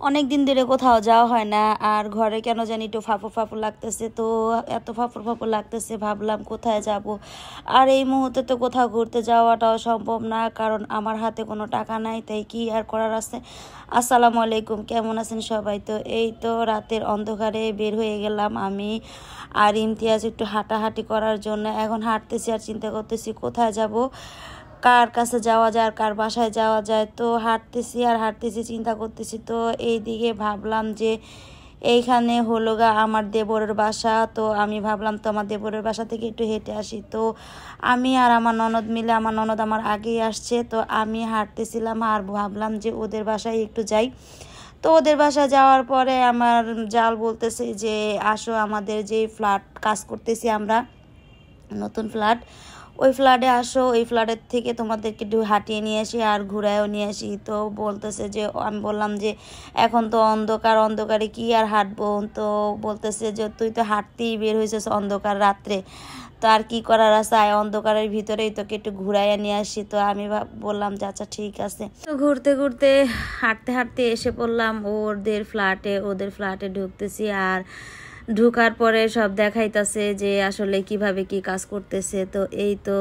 অনেক দিন ধরে কোথাও যাওয়া হয় না, আর ঘরে কেন জানি একটু ফাঁপড় ফাঁপড় লাগতেছে। তো এত ফাঁপড় ফাঁপড় লাগতেছে, ভাবলাম কোথায় যাব। আর এই মুহূর্তে তো কোথাও ঘুরতে যাওয়াটাও সম্ভব না, কারণ আমার হাতে কোনো টাকা নাই, তাই কি আর করার আছে। আসসালামু আলাইকুম, কেমন আছেন সবাই? তো এই তো রাতের অন্ধকারে বের হয়ে গেলাম আমি আর ইমতিয়াজ একটু হাঁটাহাঁটি করার জন্য। এখন হাঁটতেছি আর চিন্তা করতেছি কোথায় যাব, কার কাছে যাওয়া যায় আর কার বাসায় যাওয়া যায়। তো হাঁটতেছি আর হাঁটতেছি, চিন্তা করতেছি। তো এই দিকে ভাবলাম যে এইখানে হলো গা আমার দেবরের বাসা। তো আমি ভাবলাম তো আমার দেবরের বাসা থেকে একটু হেঁটে আসি। তো আমি আর আমার ননদ মিলে, আমার ননদ আমার আগেই আসছে, তো আমি হাঁটতেছিলাম আর ভাবলাম যে ওদের বাসায় একটু যাই। তো ওদের বাসায় যাওয়ার পরে আমার জাল বলতেছে যে আসো, আমাদের যে ফ্ল্যাট কাজ করতেছি আমরা, নতুন ফ্ল্যাট, ওই ফ্ল্যাটে আসো, ওই ফ্ল্যাটের থেকে তোমাদেরকে একটু হাঁটিয়ে নিয়ে আসি আর ঘুরায়ও নিয়ে আসি। তো বলতেছে যে, আমি বললাম যে এখন তো অন্ধকার, অন্ধকারে কি আর হাঁটবো। তো বলতেছে যে তুই তো হাঁটতেই বের হয়েছিস অন্ধকার রাত্রে, তো আর কি করার আছে, অন্ধকারের ভিতরেই তোকে একটু ঘুরাইয়া নিয়ে আসি। তো আমি বললাম যে আচ্ছা ঠিক আছে। তো ঘুরতে ঘুরতে হাঁটতে হাঁটতে এসে পড়লাম ওদের ফ্ল্যাটে ঢুকতেছি। আর ঢুকার পরে সব দেখাইতেছে যে আসলে কিভাবে কি কাজ করতেছে। তো এই তো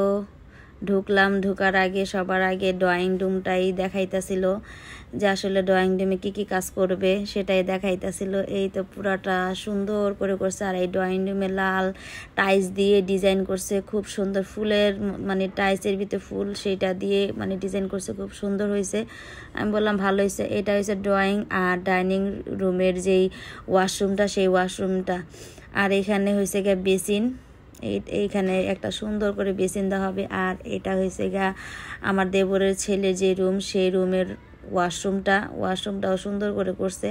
ঢুকলাম, ঢুকার আগে সবার আগে ড্রয়িং রুমটাই দেখাইতেছিল যে আসলে ড্রয়িং রুমে কি কি কাজ করবে সেটাই দেখাইতেছিল। এই তো পুরাটা সুন্দর করে করছে। আর এই ড্রয়িং রুমে লাল টাইলস দিয়ে ডিজাইন করছে, খুব সুন্দর ফুলের মানে টাইলসের ভিতরে ফুল, সেটা দিয়ে মানে ডিজাইন করছে, খুব সুন্দর হয়েছে। আমি বললাম ভালো হয়েছে। এটা হয়েছে ড্রয়িং আর ডাইনিং রুমের যেই ওয়াশরুমটা, সেই ওয়াশরুমটা। আর এখানে হয়েছে গিয়ে বেসিন, এইখানে একটা সুন্দর করে বেসিন দেওয়া হবে। আর এটা হয়েছে গা আমার দেবরের ছেলে যে রুম, সেই রুমের ওয়াশরুমটাও সুন্দর করে করছে।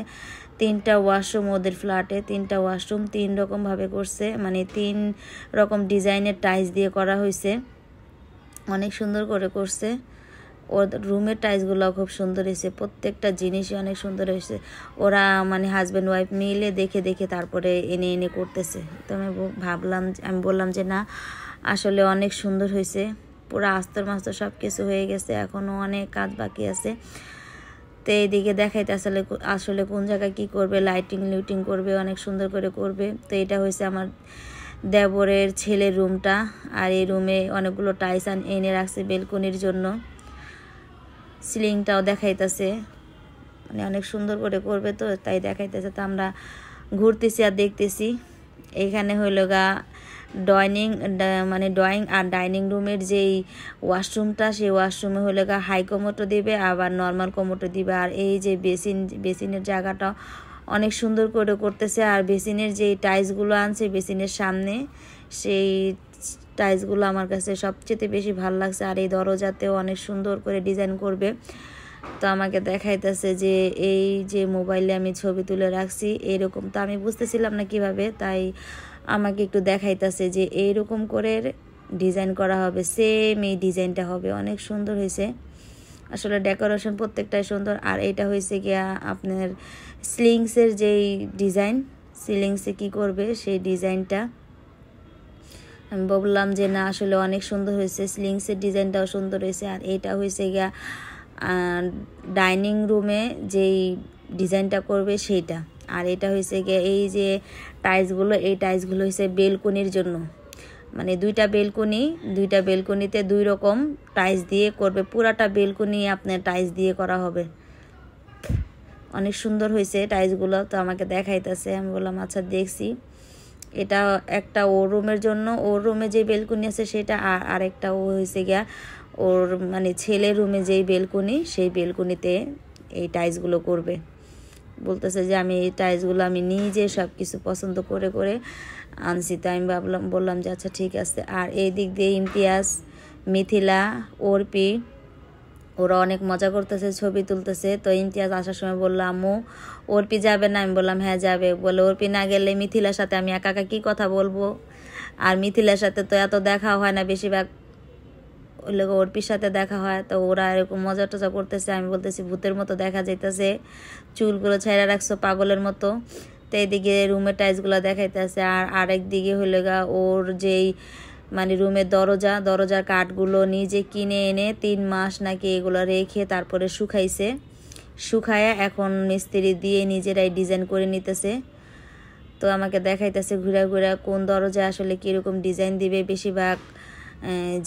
3টা ওয়াশরুম ওদের ফ্ল্যাটে, 3টা ওয়াশরুম 3 রকমভাবে করছে, মানে 3 রকম ডিজাইনের টাইলস দিয়ে করা হয়েছে, অনেক সুন্দর করে করছে। ওর রুমের টাইলসগুলো খুব সুন্দর হয়েছে, প্রত্যেকটা জিনিসই অনেক সুন্দর হয়েছে। ওরা মানে হাজব্যান্ড ওয়াইফ মিলে দেখে দেখে তারপরে এনে এনে করতেছে। তো আমি বললাম যে না, আসলে অনেক সুন্দর হয়েছে, পুরো আস্তর মাস্তর সব কিছু হয়ে গেছে, এখনও অনেক কাজ বাকি আছে। তো এইদিকে দেখাইতে আসলে কোন জায়গায় কি করবে, লাইটিং করবে, অনেক সুন্দর করে করবে। তো এটা হয়েছে আমার দেবরের ছেলের রুমটা। আর এই রুমে অনেকগুলো টাইলস এনে রাখছে বেলকনির জন্য। সিলিংটাও দেখাইতেছে, মানে অনেক সুন্দর করে করবে, তো তাই দেখাইতেছে। তো আমরা ঘুরতেছি আর দেখতেছি। এইখানে হইল গা ড্রয়িং আর ডাইনিং রুমের যেই ওয়াশরুমটা, সেই ওয়াশরুমে হইল গা হাই কমোটো দিবে, আবার নর্মাল কমোটো দিবে। আর এই যে বেসিনের জায়গাটা অনেক সুন্দর করে করতেছে। আর বেসিনের যেই টাইলসগুলো আনছে বেসিনের সামনে, সেই টাইলসগুলো আমার কাছে সবচেয়ে বেশি ভালো লাগছে। আর এই দরজাতেও অনেক সুন্দর করে ডিজাইন করবে। তো আমাকে দেখাইতেছে যে এই যে মোবাইলে আমি ছবি তুলে রাখছি এরকম, তো আমি বুঝতেছিলাম না কিভাবে, তাই আমাকে একটু দেখাইতেছে যে এইরকম করে ডিজাইন করা হবে, সেম এই ডিজাইনটা হবে, অনেক সুন্দর হয়েছে। আসলে ডেকোরেশন প্রত্যেকটাই সুন্দর। আর এটা হয়েছে গিয়া আপনার সিলিংসের যেই ডিজাইন, সিলিংসে কি করবে সেই ডিজাইনটা। আমি বললাম যে না, আসলে অনেক সুন্দর হয়েছে, সিলিংসের ডিজাইনটাও সুন্দর হয়েছে। আর এইটা হয়েছে গিয়া ডাইনিং রুমে যেই ডিজাইনটা করবে সেইটা। আর এটা হয়েছে গিয়ে এই যে টাইলসগুলো, এই টাইলসগুলো হয়েছে বেলকনির জন্য, মানে দুইটা বেলকনিতে 2 রকম টাইলস দিয়ে করবে, পুরাটা বেলকনি আপনার টাইলস দিয়ে করা হবে। অনেক সুন্দর হয়েছে টাইলসগুলো। তো আমাকে দেখাইতেছে, আমি বললাম আচ্ছা দেখছি। এটা একটা ওর রুমের জন্য, ওর রুমে যে বেলকনি আছে সেটা, আর আরেকটা ও হয়েছে গিয়া ওর মানে ছেলের রুমে যেই বেলকনি, সেই বেলকনিতে এই টাইলসগুলো করবে। বলতেছে যে আমি এই টাইলসগুলো আমি নিজে সব কিছু পছন্দ করে করে আনছি। তাই আমি বললাম যে আচ্ছা ঠিক আছে। আর এই দিক দিয়ে ইমতিয়াজ, মিথিলা, অর্পি ওরা অনেক মজা করতেছে, ছবি তুলতেছে। তো ইমতিয়াজ আসার সময় বললো আম্মু অর্পি যাবে না? আমি বললাম হ্যাঁ যাবে। বলে অর্পি না গেলে মিথিলার সাথে আমি একা একা কী কথা বলবো, আর মিথিলার সাথে তো এত দেখা হয় না, বেশিরভাগ ওই লোক অর্পির সাথে দেখা হয়। তো ওরা এরকম মজা টজা করতেছে, আমি বলতেছি ভূতের মতো দেখা যাইতেছে, চুলগুলো ছেড়ে রাখছো পাগলের মতো। তো এইদিকে রুমের টাইলসগুলো দেখাইতেছে। আর আরেক দিকে হইলে গা ওর যেই মানে রুমের দরজার কাঠগুলো নিজে কিনে এনে 3 মাস নাকি এগুলো রেখে তারপরে শুকাইছে, শুকায়া এখন মিস্ত্রি দিয়ে নিজেরাই ডিজাইন করে নিতেছে। তো আমাকে দেখাইতেছে ঘুরে ঘুরে কোন দরজা আসলে কীরকম ডিজাইন দিবে। বেশিরভাগ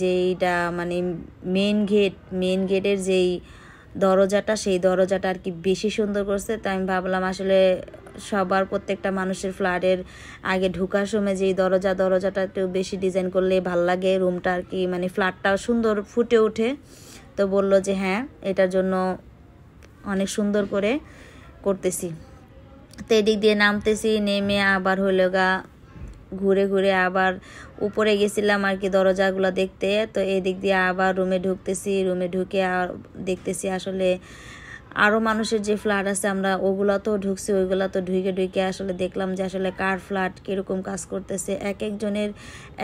যেইটা মানে মেন গেটের যেই দরজাটা, সেই দরজাটা আর কি বেশি সুন্দর করছে। তো আমি ভাবলাম আসলে সবার প্রত্যেকটা মানুষের ফ্ল্যাটের আগে ঢোকার সময় যেই দরজাটা একটু বেশি ডিজাইন করলে ভাল লাগে, রুমটা আর কি মানে ফ্ল্যাটটাও সুন্দর ফুটে ওঠে। তো বলল যে হ্যাঁ, এটার জন্য অনেক সুন্দর করে করতেছি। তো এদিক দিয়ে নামতেছি, নেমে আবার হইল গা ঘুরে ঘুরে আবার উপরে গেছিলাম আর কি দরজাগুলো দেখতে। তো এদিক দিয়ে আবার রুমে ঢুকতেছি, রুমে ঢুকে দেখতেছি আসলে আরও মানুষের যে ফ্ল্যাট আছে আমরা ওগুলো তো ঢুকছি, ওইগুলো তো ঢুকে আসলে দেখলাম যে আসলে কার ফ্ল্যাট কীরকম কাজ করতেছে, এক একজনের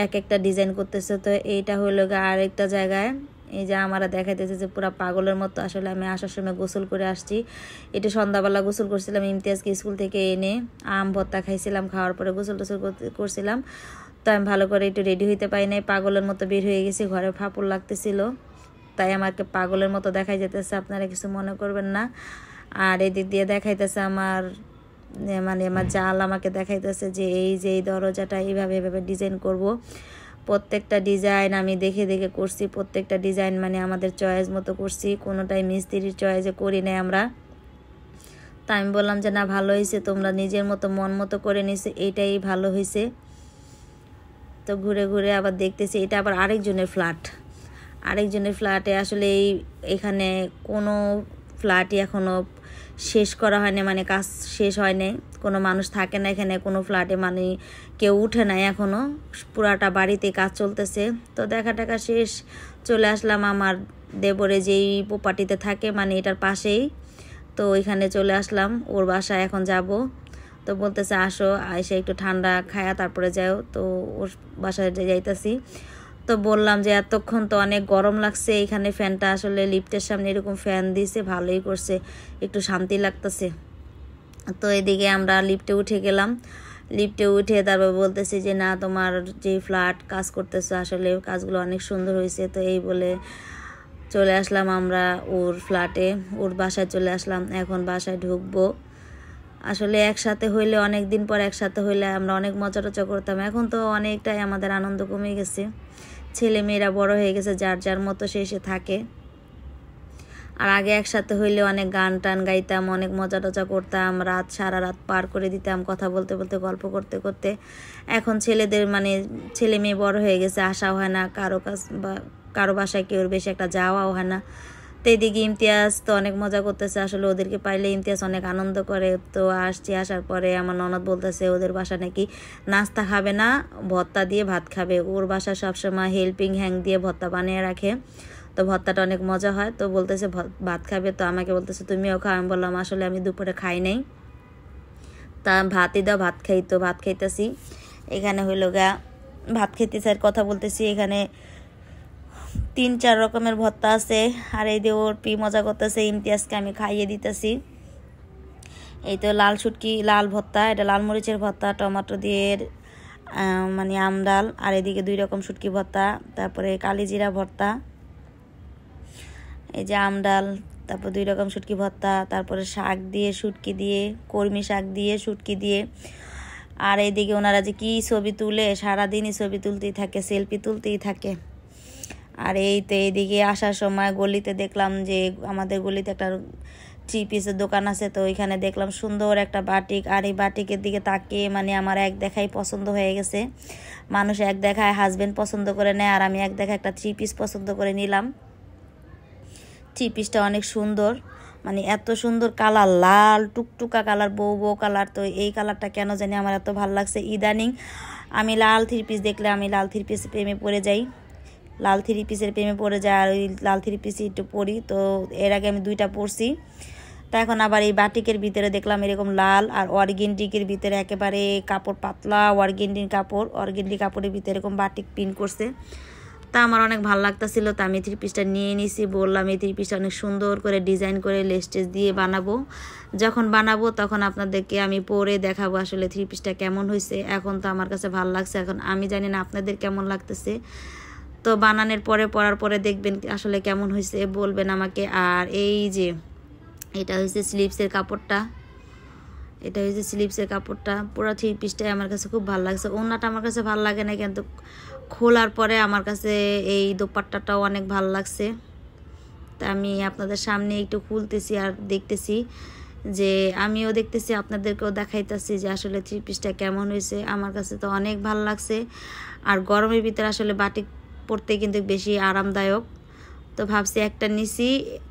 এক একটা ডিজাইন করতেছে। তো এইটা হইল গা আরেকটা জায়গায়, এই যে আমরা দেখাইতেছে যে পুরো পাগলের মতো। আসলে আমি আসার সময় গোসল করে আসছি, এটা সন্ধ্যাবেলা গোসল করছিলাম, ইমতিয়াজকে স্কুল থেকে এনে আম ভর্তা খাইছিলাম, খাওয়ার পরে গোসল টোসল করছিলাম। তো আমি ভালো করে একটু রেডি হইতে পারি নাই, পাগলের মতো বের হয়ে গেছি, ঘরে ফাপড় লাগতেছিল, তাই আমাকে পাগলের মতো দেখাই যেতেছে, আপনারা কিছু মনে করবেন না। আর এদিক দিয়ে দেখাইতেছে আমার মানে আমার জাল আমাকে দেখাইতেছে যে এই দরজাটা এইভাবে ডিজাইন করব। প্রত্যেকটা ডিজাইন আমি দেখে দেখে করছি, প্রত্যেকটা ডিজাইন মানে আমাদের চয়েস মতো করছি, কোনোটাই মিস্ত্রির চয়েসে করি নাই আমরা। তা আমি বললাম যে না, ভালো হয়েছে, তোমরা নিজের মতো মন মতো করে নিছে, এইটাই ভালো হয়েছে। তো ঘুরে ঘুরে আবার দেখতেছি এটা আবার আরেকজনের ফ্ল্যাটে আসলে এখানে কোনো ফ্ল্যাটই এখনও শেষ করা হয়নি, মানে কাজ শেষ হয়নি, কোনো মানুষ থাকে না এখানে কোনো ফ্ল্যাটে, মানে কেউ উঠে নাই এখনও, পুরাটা বাড়িতে কাজ চলতেছে। তো দেখা টাকা শেষ, চলে আসলাম আমার দেবরে যেই প্রপার্টিতে থাকে, মানে এটার পাশেই। তো ওইখানে চলে আসলাম, ওর বাসায় এখন যাব। তো বলতেছে আসো, এসে একটু ঠান্ডা খায়া তারপরে যাও। তো ওর বাসায় যাইতেছি। তো বললাম যে এতক্ষণ তো অনেক গরম লাগছে, এখানে ফ্যানটা আসলে লিফটের সামনে এরকম ফ্যান দিয়েছে, ভালোই করছে, একটু শান্তি লাগতেছে। তো এদিকে আমরা লিফটে উঠে গেলাম, লিফটে উঠে তারপর বলতেছি যে না, তোমার যে ফ্ল্যাট কাজ করতেছো আসলে কাজগুলো অনেক সুন্দর হয়েছে। তো এই বলে চলে আসলাম আমরা ওর ফ্ল্যাটে, ওর বাসায় চলে আসলাম, এখন বাসায় ঢুকবো। আসলে একসাথে হইলে, অনেক দিন পর একসাথে হইলে আমরা অনেক মজা টজা করতাম, এখন তো অনেকটাই আমাদের আনন্দ কমে গেছে, ছেলে মেয়েরা বড় হয়ে গেছে, যার যার মতো সে থাকে। আর আগে একসাথে হইলে অনেক গান টান গাইতাম, অনেক মজা টজা করতাম, সারা রাত পার করে দিতাম কথা বলতে বলতে, গল্প করতে করতে। এখন ছেলেদের মানে ছেলে মেয়ে বড় হয়ে গেছে, আসাও হয় না কারো কাছ বা কারো বাসায়, কেউ বেশি একটা যাওয়াও হয় না। তো এদিকে ইমতিয়াজ তো অনেক মজা করতেছে, আসলে ওদেরকে পাইলে ইমতিয়াজ অনেক আনন্দ করে। তো আসার পরে আমার ননদ বলতেছে ওদের বাসা নাকি নাস্তা খাবে না, ভর্তা দিয়ে ভাত খাবে, ওর বাসা সবসময় হেল্পিং হ্যাং দিয়ে ভর্তা বানিয়ে রাখে, তো ভর্তাটা অনেক মজা হয়। তো বলতেছে ভাত খাবে, তো আমাকে বলতেছে তুমিও খাও। আমি বললাম আসলে আমি দুপুরে খাই নাই, তা ভাতই দাও, ভাত খাই। তো ভাত খাইতেছি, এখানে হইল গা ভাত খাইতেছি আর কথা বলতেছি। এখানে 3-4 রকমের ভর্তা আছে, আর এই দিয়ে ওর মজা করতেছে, ইমতিয়াজকে আমি খাইয়ে দিতেছি। এই তো লাল ভর্তা, এটা লাল মরিচের ভর্তা, টমেটো দিয়ে মানে আমডাল, আর এদিকে 2 রকম শুটকি ভর্তা, তারপরে কালিজিরা ভর্তা, এই যে আমডাল, তারপর 2 রকম শুটকি ভর্তা, তারপরে শাক দিয়ে শুটকি দিয়ে, কলমি শাক দিয়ে শুটকি দিয়ে। আর এইদিকে ওনারা যে কি ছবি তুলে, সারাদিনই ছবি তুলতেই থাকে, সেলফি তুলতেই থাকে। আর এই তো এইদিকে আসার সময় গলিতে দেখলাম যে আমাদের গলিতে একটা 3 পিসের দোকান আছে, তো ওইখানে দেখলাম সুন্দর একটা বাটিক, আর এই বাটিকের দিকে তাকিয়ে মানে আমার এক দেখাই পছন্দ হয়ে গেছে। মানুষ এক দেখায় হাজবেন্ড পছন্দ করে নেয়, আর আমি এক দেখায় একটা 3 পিস পছন্দ করে নিলাম। 3 পিসটা অনেক সুন্দর, মানে এত সুন্দর কালার, লাল টুকটুকা কালার, বউ কালার। তো এই কালারটা কেন জানি আমার এত ভালো লাগছে, ইদানিং আমি লাল 3 পিস দেখলে আমি লাল 3 পিসের প্রেমে পড়ে যাই, আর ওই লাল 3 পিসই একটু পরি। তো এর আগে আমি 2টা পরছি। তা এখন আবার এই বাটিকের ভিতরে দেখলাম এরকম লাল, আর অর্গেন্ডিকের ভিতরে একেবারে কাপড় পাতলা, অর্গেন্ডি কাপড়ের ভিতরে এরকম বাটিক পিন করছে। তা আমার অনেক ভালো লাগতেছিল, তো আমি 3 পিসটা নিয়ে নিছি। বললাম এই 3 পিসটা অনেক সুন্দর করে ডিজাইন করে লেস্টেজ দিয়ে বানাবো, যখন বানাবো তখন আপনাদেরকে আমি পরে দেখাবো আসলে 3 পিসটা কেমন হয়েছে। এখন তো আমার কাছে ভালো লাগছে, এখন আমি জানি না আপনাদের কেমন লাগতেছে। তো বানানোর পরে পরার পরে দেখবেন আসলে কেমন হয়েছে, বলবেন আমাকে। আর এই যে এটা হচ্ছে স্লিভসের কাপড়টা, এটা হচ্ছে স্লিভসের কাপড়টা। পুরো 3 পিসটাই আমার কাছে খুব ভালো লাগছে। ওড়নাটা আমার কাছে ভালো লাগে না, কিন্তু খোলার পরে আমার কাছে এই দোপাট্টাটাও অনেক ভালো লাগছে। তা আমি আপনাদের সামনে একটু খুলতেছি আর দেখতেছি, যে আমিও দেখতেছি আপনাদেরকেও দেখাইতেছি যে আসলে 3 পিসটা কেমন হয়েছে। আমার কাছে তো অনেক ভালো লাগছে। আর গরমের ভিতরে আসলে বাটিক পরতে কিন্তু বেশি আরামদায়ক। তো ভাবছি একটা নিছি,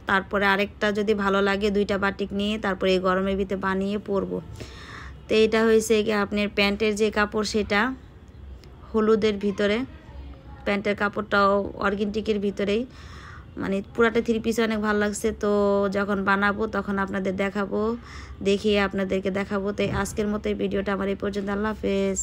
তারপরে আরেকটা যদি ভালো লাগে 2টা বাটিক নিয়ে তারপরে এই গরমের ভিতরে বানিয়ে পরবো। তো এটা হয়েছে কি আপনার প্যান্টের যে কাপড়, সেটা হলুদের ভিতরে, প্যান্টের কাপড়টাও অর্গেন্টিকের ভিতরেই, মানে পুরাটা 3 পিস অনেক ভালো লাগছে। তো যখন বানাবো তখন আপনাদের দেখাবো, দেখিয়ে আপনাদেরকে দেখাবো। তো আজকের মতো এই ভিডিওটা আমার এই পর্যন্ত। আল্লাহ হাফেজ।